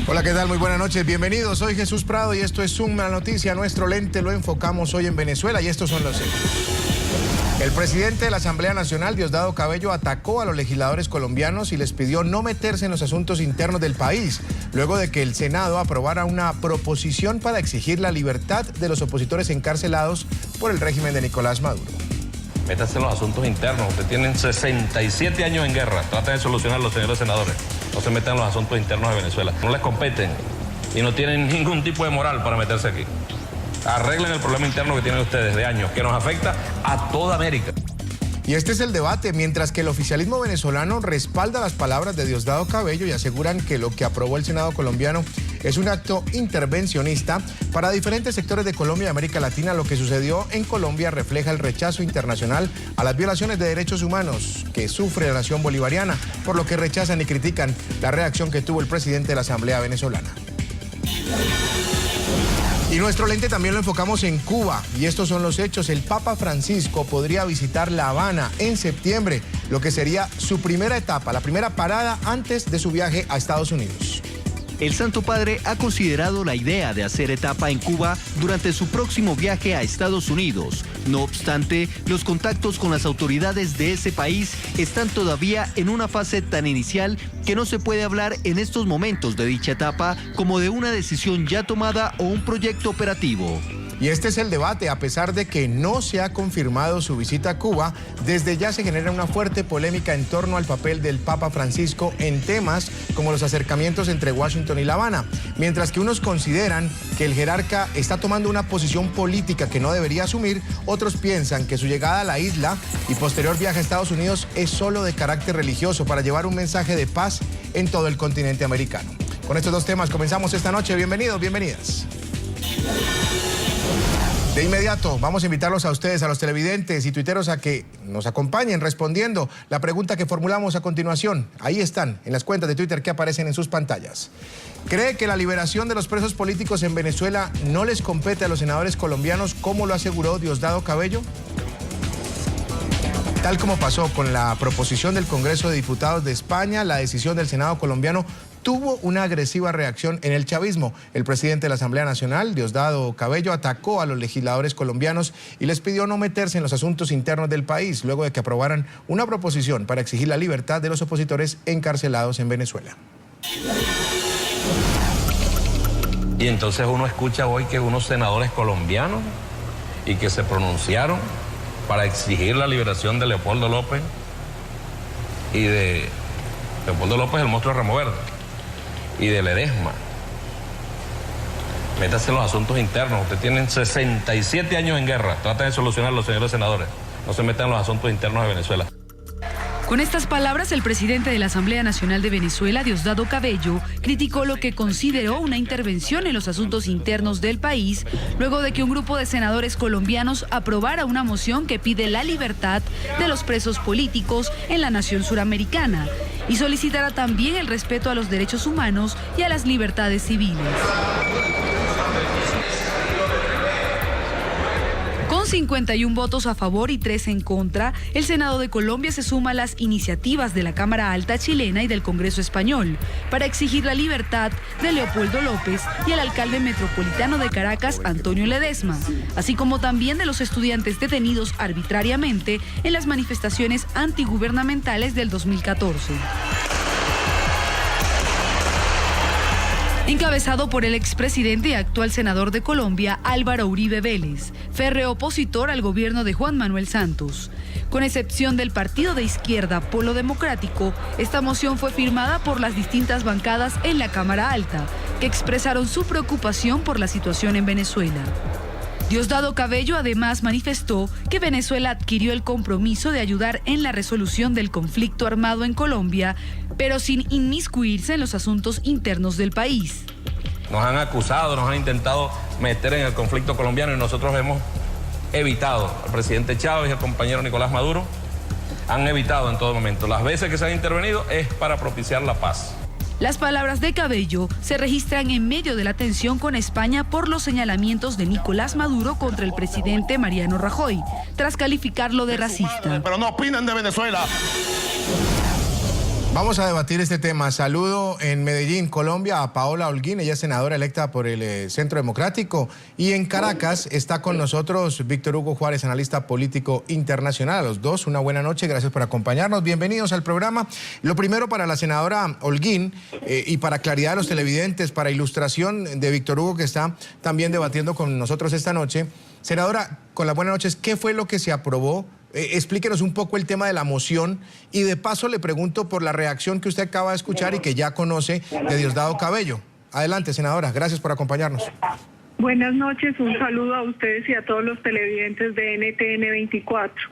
Hola, ¿qué tal? Muy buenas noches, bienvenidos. Soy Jesús Prado y esto es Zoom la Noticia. Nuestro lente lo enfocamos hoy en Venezuela y estos son los hechos. El presidente de la Asamblea Nacional, Diosdado Cabello, atacó a los legisladores colombianos y les pidió no meterse en los asuntos internos del país, luego de que el Senado aprobara una proposición para exigir la libertad de los opositores encarcelados por el régimen de Nicolás Maduro. Métase en los asuntos internos. Ustedes tienen 67 años en guerra. Traten de solucionarlo, señores senadores. No se metan en los asuntos internos de Venezuela. No les competen y no tienen ningún tipo de moral para meterse aquí. Arreglen el problema interno que tienen ustedes de años, que nos afecta a toda América. Y este es el debate, mientras que el oficialismo venezolano respalda las palabras de Diosdado Cabello y aseguran que lo que aprobó el Senado colombiano es un acto intervencionista. Para diferentes sectores de Colombia y América Latina, lo que sucedió en Colombia refleja el rechazo internacional a las violaciones de derechos humanos que sufre la nación bolivariana, por lo que rechazan y critican la reacción que tuvo el presidente de la Asamblea venezolana. Y nuestro lente también lo enfocamos en Cuba, y estos son los hechos. El Papa Francisco podría visitar La Habana en septiembre, lo que sería su primera etapa, la primera parada antes de su viaje a Estados Unidos. El Santo Padre ha considerado la idea de hacer etapa en Cuba durante su próximo viaje a Estados Unidos. No obstante, los contactos con las autoridades de ese país están todavía en una fase tan inicial que no se puede hablar en estos momentos de dicha etapa como de una decisión ya tomada o un proyecto operativo. Y este es el debate. A pesar de que no se ha confirmado su visita a Cuba, desde ya se genera una fuerte polémica en torno al papel del Papa Francisco en temas como los acercamientos entre Washington y La Habana. Mientras que unos consideran que el jerarca está tomando una posición política que no debería asumir, otros piensan que su llegada a la isla y posterior viaje a Estados Unidos es solo de carácter religioso para llevar un mensaje de paz en todo el continente americano. Con estos dos temas comenzamos esta noche. Bienvenidos, bienvenidas. De inmediato, vamos a invitarlos a ustedes, a los televidentes y tuiteros, a que nos acompañen respondiendo la pregunta que formulamos a continuación. Ahí están, en las cuentas de Twitter que aparecen en sus pantallas. ¿Cree que la liberación de los presos políticos en Venezuela no les compete a los senadores colombianos, como lo aseguró Diosdado Cabello? Tal como pasó con la proposición del Congreso de Diputados de España, la decisión del Senado colombiano tuvo una agresiva reacción en el chavismo. El presidente de la Asamblea Nacional, Diosdado Cabello, atacó a los legisladores colombianos y les pidió no meterse en los asuntos internos del país, luego de que aprobaran una proposición para exigir la libertad de los opositores encarcelados en Venezuela. Y entonces uno escucha hoy que unos senadores colombianos y que se pronunciaron para exigir la liberación de Leopoldo López y de Leopoldo López, el monstruo de Ramo Verde, y de Ledesma. Métase en los asuntos internos. Ustedes tienen 67 años en guerra. Traten de solucionarlo, señores senadores. No se metan en los asuntos internos de Venezuela. Con estas palabras, el presidente de la Asamblea Nacional de Venezuela, Diosdado Cabello, criticó lo que consideró una intervención en los asuntos internos del país, luego de que un grupo de senadores colombianos aprobara una moción que pide la libertad de los presos políticos en la nación suramericana y solicitará también el respeto a los derechos humanos y a las libertades civiles. Con 51 votos a favor y 3 en contra, el Senado de Colombia se suma a las iniciativas de la Cámara Alta chilena y del Congreso español para exigir la libertad de Leopoldo López y el alcalde metropolitano de Caracas, Antonio Ledesma, así como también de los estudiantes detenidos arbitrariamente en las manifestaciones antigubernamentales del 2014. Encabezado por el expresidente y actual senador de Colombia, Álvaro Uribe Vélez, férreo opositor al gobierno de Juan Manuel Santos. Con excepción del partido de izquierda Polo Democrático, esta moción fue firmada por las distintas bancadas en la Cámara Alta, que expresaron su preocupación por la situación en Venezuela. Diosdado Cabello además manifestó que Venezuela adquirió el compromiso de ayudar en la resolución del conflicto armado en Colombia, pero sin inmiscuirse en los asuntos internos del país. Nos han acusado, nos han intentado meter en el conflicto colombiano y nosotros hemos evitado. El presidente Chávez y el compañero Nicolás Maduro han evitado en todo momento. Las veces que se han intervenido es para propiciar la paz. Las palabras de Cabello se registran en medio de la tensión con España por los señalamientos de Nicolás Maduro contra el presidente Mariano Rajoy, tras calificarlo de racista. Pero no opinen de Venezuela. Vamos a debatir este tema. Saludo en Medellín, Colombia, a Paola Holguín, ella es senadora electa por el Centro Democrático. Y en Caracas está con nosotros Víctor Hugo Juárez, analista político internacional. A los dos, una buena noche, gracias por acompañarnos. Bienvenidos al programa. Lo primero para la senadora Holguín y para claridad de los televidentes, para ilustración de Víctor Hugo, que está también debatiendo con nosotros esta noche. Senadora, con las buenas noches, ¿qué fue lo que se aprobó? Explíquenos un poco el tema de la moción y de paso le pregunto por la reacción que usted acaba de escuchar y que ya conoce de Diosdado Cabello. Adelante, senadora, gracias por acompañarnos. Buenas noches, un saludo a ustedes y a todos los televidentes de NTN 24.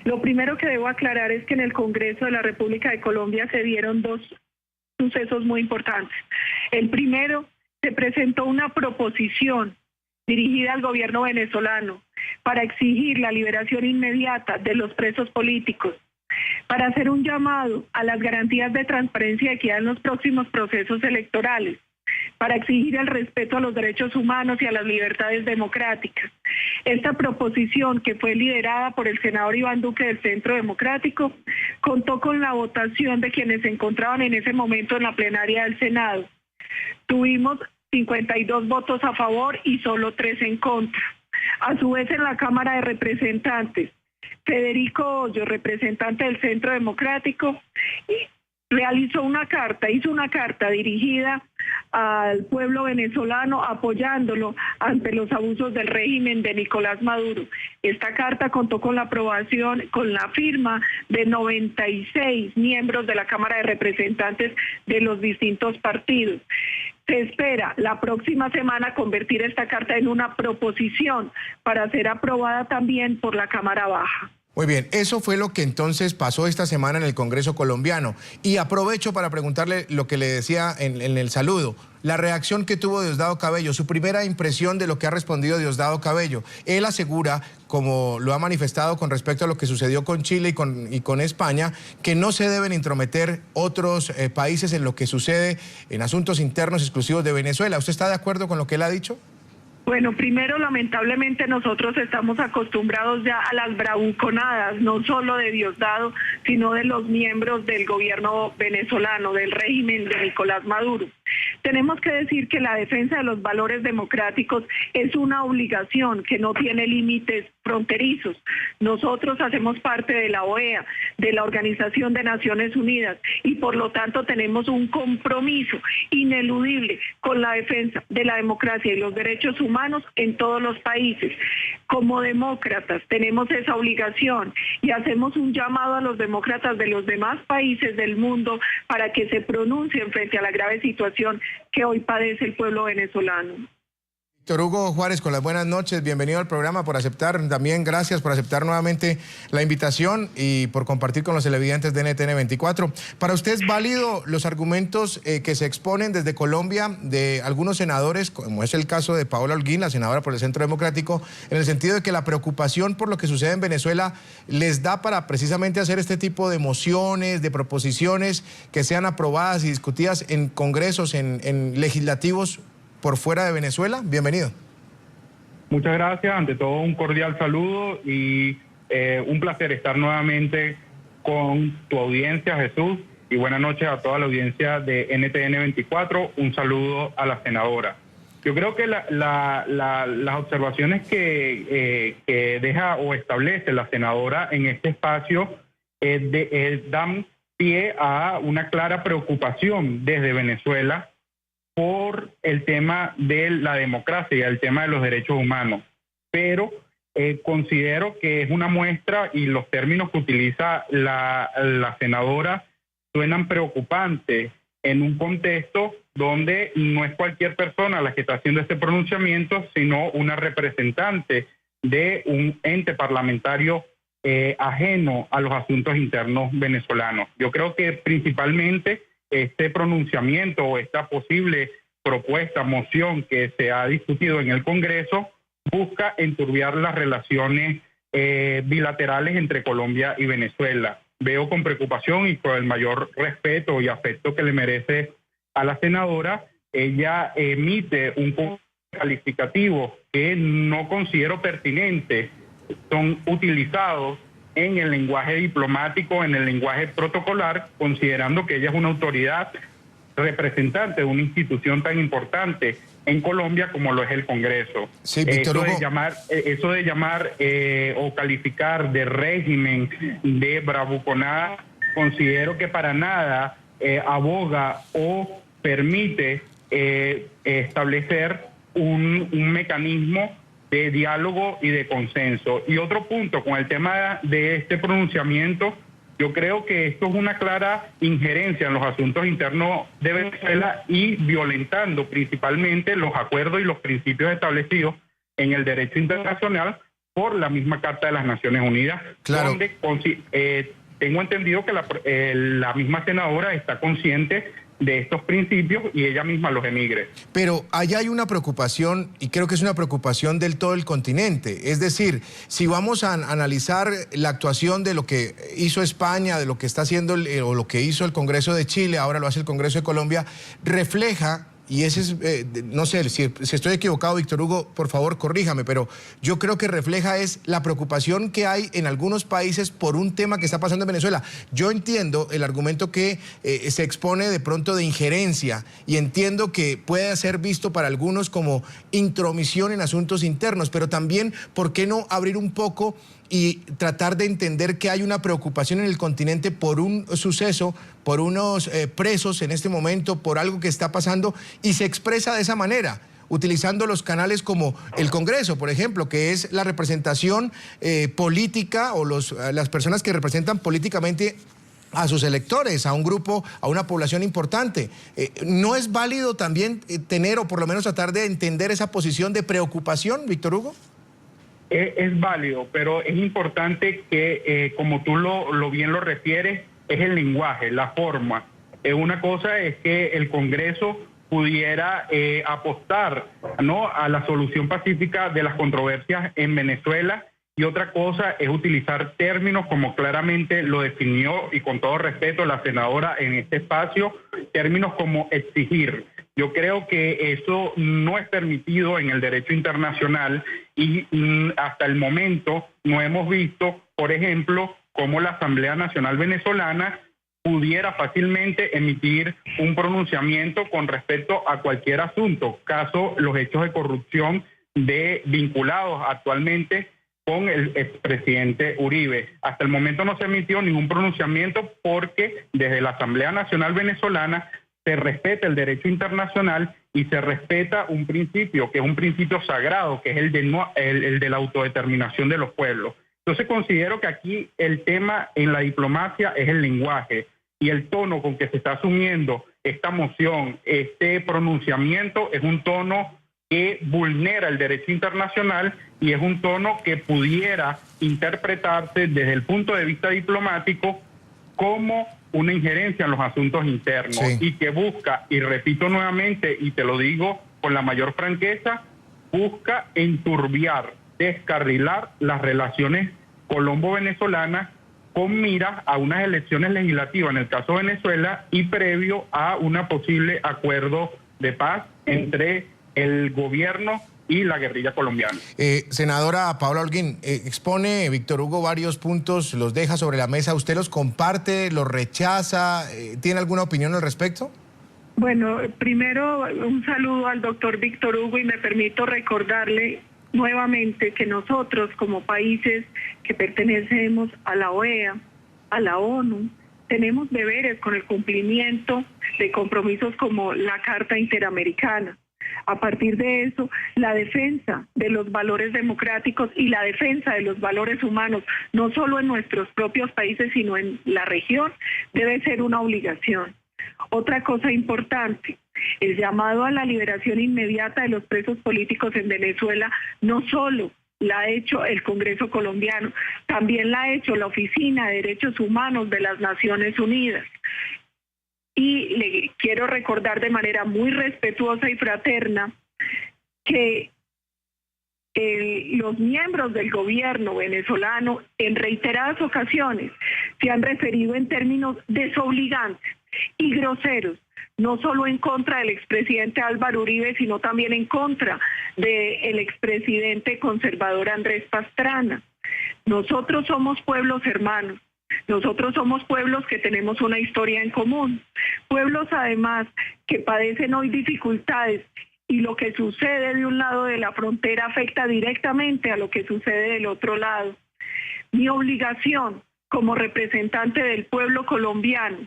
Lo primero que debo aclarar es que en el Congreso de la República de Colombia se dieron dos sucesos muy importantes. El primero, se presentó una proposición dirigida al gobierno venezolano para exigir la liberación inmediata de los presos políticos, para hacer un llamado a las garantías de transparencia y equidad en los próximos procesos electorales, para exigir el respeto a los derechos humanos y a las libertades democráticas. Esta proposición, que fue liderada por el senador Iván Duque del Centro Democrático, contó con la votación de quienes se encontraban en ese momento en la plenaria del Senado. Tuvimos 52 votos a favor y solo 3 en contra. A su vez, en la Cámara de Representantes, Federico Hoyo, representante del Centro Democrático, hizo una carta dirigida al pueblo venezolano apoyándolo ante los abusos del régimen de Nicolás Maduro. Esta carta contó con la aprobación, con la firma de 96 miembros de la Cámara de Representantes de los distintos partidos. Se espera la próxima semana convertir esta carta en una proposición para ser aprobada también por la Cámara Baja. Muy bien, eso fue lo que entonces pasó esta semana en el Congreso colombiano. Y aprovecho para preguntarle lo que le decía en el saludo. La reacción que tuvo Diosdado Cabello, su primera impresión de lo que ha respondido Diosdado Cabello. Él asegura, como lo ha manifestado con respecto a lo que sucedió con Chile y con España, que no se deben intrometer otros países en lo que sucede en asuntos internos exclusivos de Venezuela. ¿Usted está de acuerdo con lo que él ha dicho? Bueno, primero, lamentablemente nosotros estamos acostumbrados ya a las bravuconadas, no solo de Diosdado, sino de los miembros del gobierno venezolano, del régimen de Nicolás Maduro. Tenemos que decir que la defensa de los valores democráticos es una obligación que no tiene límites fronterizos. Nosotros hacemos parte de la OEA, de la Organización de Naciones Unidas, y por lo tanto tenemos un compromiso ineludible con la defensa de la democracia y los derechos humanos en todos los países. Como demócratas tenemos esa obligación y hacemos un llamado a los demócratas de los demás países del mundo para que se pronuncien frente a la grave situación que hoy padece el pueblo venezolano. Víctor Hugo Juárez, con las buenas noches, bienvenido al programa, por aceptar, también gracias por aceptar nuevamente la invitación y por compartir con los televidentes de NTN 24. ¿Para usted es válido los argumentos que se exponen desde Colombia de algunos senadores, como es el caso de Paola Holguín, la senadora por el Centro Democrático, en el sentido de que la preocupación por lo que sucede en Venezuela les da para precisamente hacer este tipo de mociones, de proposiciones que sean aprobadas y discutidas en congresos, en legislativos por fuera de Venezuela? Bienvenido. Muchas gracias. Ante todo, un cordial saludo y un placer estar nuevamente con tu audiencia, Jesús, y buenas noches a toda la audiencia de NTN 24. Un saludo a la senadora. Yo creo que las observaciones que deja o establece la senadora en este espacio dan pie a una clara preocupación desde Venezuela por el tema de la democracia y el tema de los derechos humanos. Pero considero que es una muestra y los términos que utiliza la senadora suenan preocupantes en un contexto donde no es cualquier persona la que está haciendo este pronunciamiento, sino una representante de un ente parlamentario ajeno a los asuntos internos venezolanos. Yo creo que principalmente este pronunciamiento o esta posible propuesta, moción que se ha discutido en el Congreso busca enturbiar las relaciones bilaterales entre Colombia y Venezuela. Veo con preocupación y con el mayor respeto y afecto que le merece a la senadora, ella emite un calificativo que no considero pertinente. Son utilizados en el lenguaje diplomático, en el lenguaje protocolar, considerando que ella es una autoridad representante de una institución tan importante en Colombia como lo es el Congreso. Sí, Víctor Hugo. Eso de llamar o calificar de régimen de bravuconada, considero que para nada aboga o permite establecer un mecanismo de diálogo y de consenso. Y otro punto, con el tema de este pronunciamiento, yo creo que esto es una clara injerencia en los asuntos internos de Venezuela y violentando principalmente los acuerdos y los principios establecidos en el derecho internacional por la misma Carta de las Naciones Unidas, claro, donde tengo entendido que la misma senadora está consciente de estos principios y ella misma los emigre. Pero allá hay una preocupación, y creo que es una preocupación del todo el continente. Es decir, si vamos a analizar la actuación de lo que hizo España, de lo que está haciendo o lo que hizo el Congreso de Chile, ahora lo hace el Congreso de Colombia, refleja, y ese es, no sé, si estoy equivocado, Víctor Hugo, por favor, corríjame, pero yo creo que refleja es la preocupación que hay en algunos países por un tema que está pasando en Venezuela. Yo entiendo el argumento que se expone de pronto de injerencia y entiendo que puede ser visto para algunos como intromisión en asuntos internos, pero también, ¿por qué no abrir un poco y tratar de entender que hay una preocupación en el continente por un suceso, por unos presos en este momento, por algo que está pasando, y se expresa de esa manera, utilizando los canales como el Congreso, por ejemplo, que es la representación política o las personas que representan políticamente a sus electores, a un grupo, a una población importante? ¿No es válido también tener, o por lo menos tratar de entender esa posición de preocupación, Víctor Hugo? Es válido, pero es importante que, como tú bien lo refieres, es el lenguaje, la forma. Una cosa es que el Congreso pudiera apostar, ¿no?, a la solución pacífica de las controversias en Venezuela, y otra cosa es utilizar términos como claramente lo definió, y con todo respeto, la senadora en este espacio, términos como exigir. Yo creo que eso no es permitido en el derecho internacional y hasta el momento no hemos visto, por ejemplo, cómo la Asamblea Nacional Venezolana pudiera fácilmente emitir un pronunciamiento con respecto a cualquier asunto, caso los hechos de corrupción vinculados actualmente con el expresidente Uribe. Hasta el momento no se emitió ningún pronunciamiento porque desde la Asamblea Nacional Venezolana se respeta el derecho internacional y se respeta un principio, que es un principio sagrado, que es el de la autodeterminación de los pueblos. Entonces considero que aquí el tema en la diplomacia es el lenguaje y el tono con que se está asumiendo esta moción, este pronunciamiento, es un tono que vulnera el derecho internacional y es un tono que pudiera interpretarse desde el punto de vista diplomático como una injerencia en los asuntos internos, sí, y que busca, y repito nuevamente, y te lo digo con la mayor franqueza, busca enturbiar, descarrilar las relaciones colombo-venezolanas con miras a unas elecciones legislativas en el caso de Venezuela y previo a un posible acuerdo de paz entre el gobierno y la guerrilla colombiana. Senadora Paola Holguín, expone Víctor Hugo varios puntos, los deja sobre la mesa. ¿Usted los comparte, los rechaza? ¿Tiene alguna opinión al respecto? Bueno, primero un saludo al doctor Víctor Hugo y me permito recordarle nuevamente que nosotros como países que pertenecemos a la OEA, a la ONU, tenemos deberes con el cumplimiento de compromisos como la Carta Interamericana. A partir de eso, la defensa de los valores democráticos y la defensa de los valores humanos, no solo en nuestros propios países, sino en la región, debe ser una obligación. Otra cosa importante, el llamado a la liberación inmediata de los presos políticos en Venezuela no solo la ha hecho el Congreso colombiano, también la ha hecho la Oficina de Derechos Humanos de las Naciones Unidas. Y le quiero recordar de manera muy respetuosa y fraterna que los miembros del gobierno venezolano en reiteradas ocasiones se han referido en términos desobligantes y groseros, no solo en contra del expresidente Álvaro Uribe, sino también en contra del expresidente conservador Andrés Pastrana. Nosotros somos pueblos hermanos. Nosotros somos pueblos que tenemos una historia en común, pueblos además que padecen hoy dificultades y lo que sucede de un lado de la frontera afecta directamente a lo que sucede del otro lado. Mi obligación como representante del pueblo colombiano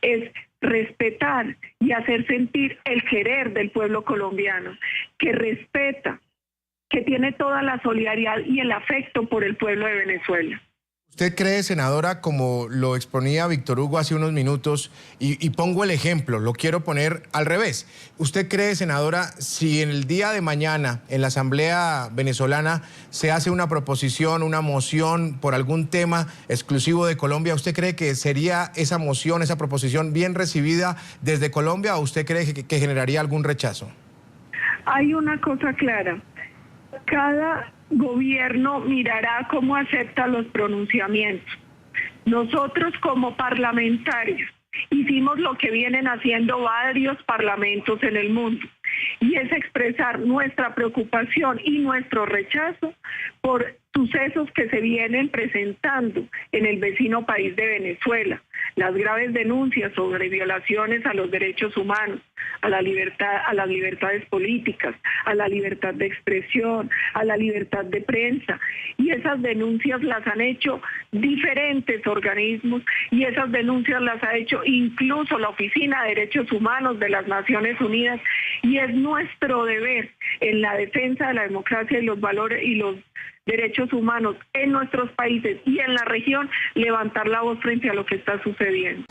es respetar y hacer sentir el querer del pueblo colombiano, que respeta, que tiene toda la solidaridad y el afecto por el pueblo de Venezuela. ¿Usted cree, senadora, como lo exponía Víctor Hugo hace unos minutos, y pongo el ejemplo, lo quiero poner al revés? ¿Usted cree, senadora, si en el día de mañana en la Asamblea venezolana se hace una proposición, una moción por algún tema exclusivo de Colombia, ¿usted cree que sería esa moción, esa proposición bien recibida desde Colombia o usted cree que generaría algún rechazo? Hay una cosa clara. Cada gobierno mirará cómo acepta los pronunciamientos. Nosotros como parlamentarios hicimos lo que vienen haciendo varios parlamentos en el mundo, y es expresar nuestra preocupación y nuestro rechazo por sucesos que se vienen presentando en el vecino país de Venezuela, las graves denuncias sobre violaciones a los derechos humanos, a la libertad, a las libertades políticas, a la libertad de expresión, a la libertad de prensa, y esas denuncias las han hecho diferentes organismos, y esas denuncias las ha hecho incluso la Oficina de Derechos Humanos de las Naciones Unidas, y es nuestro deber en la defensa de la democracia y los valores y los derechos humanos en nuestros países y en la región levantar la voz frente a lo que está sucediendo.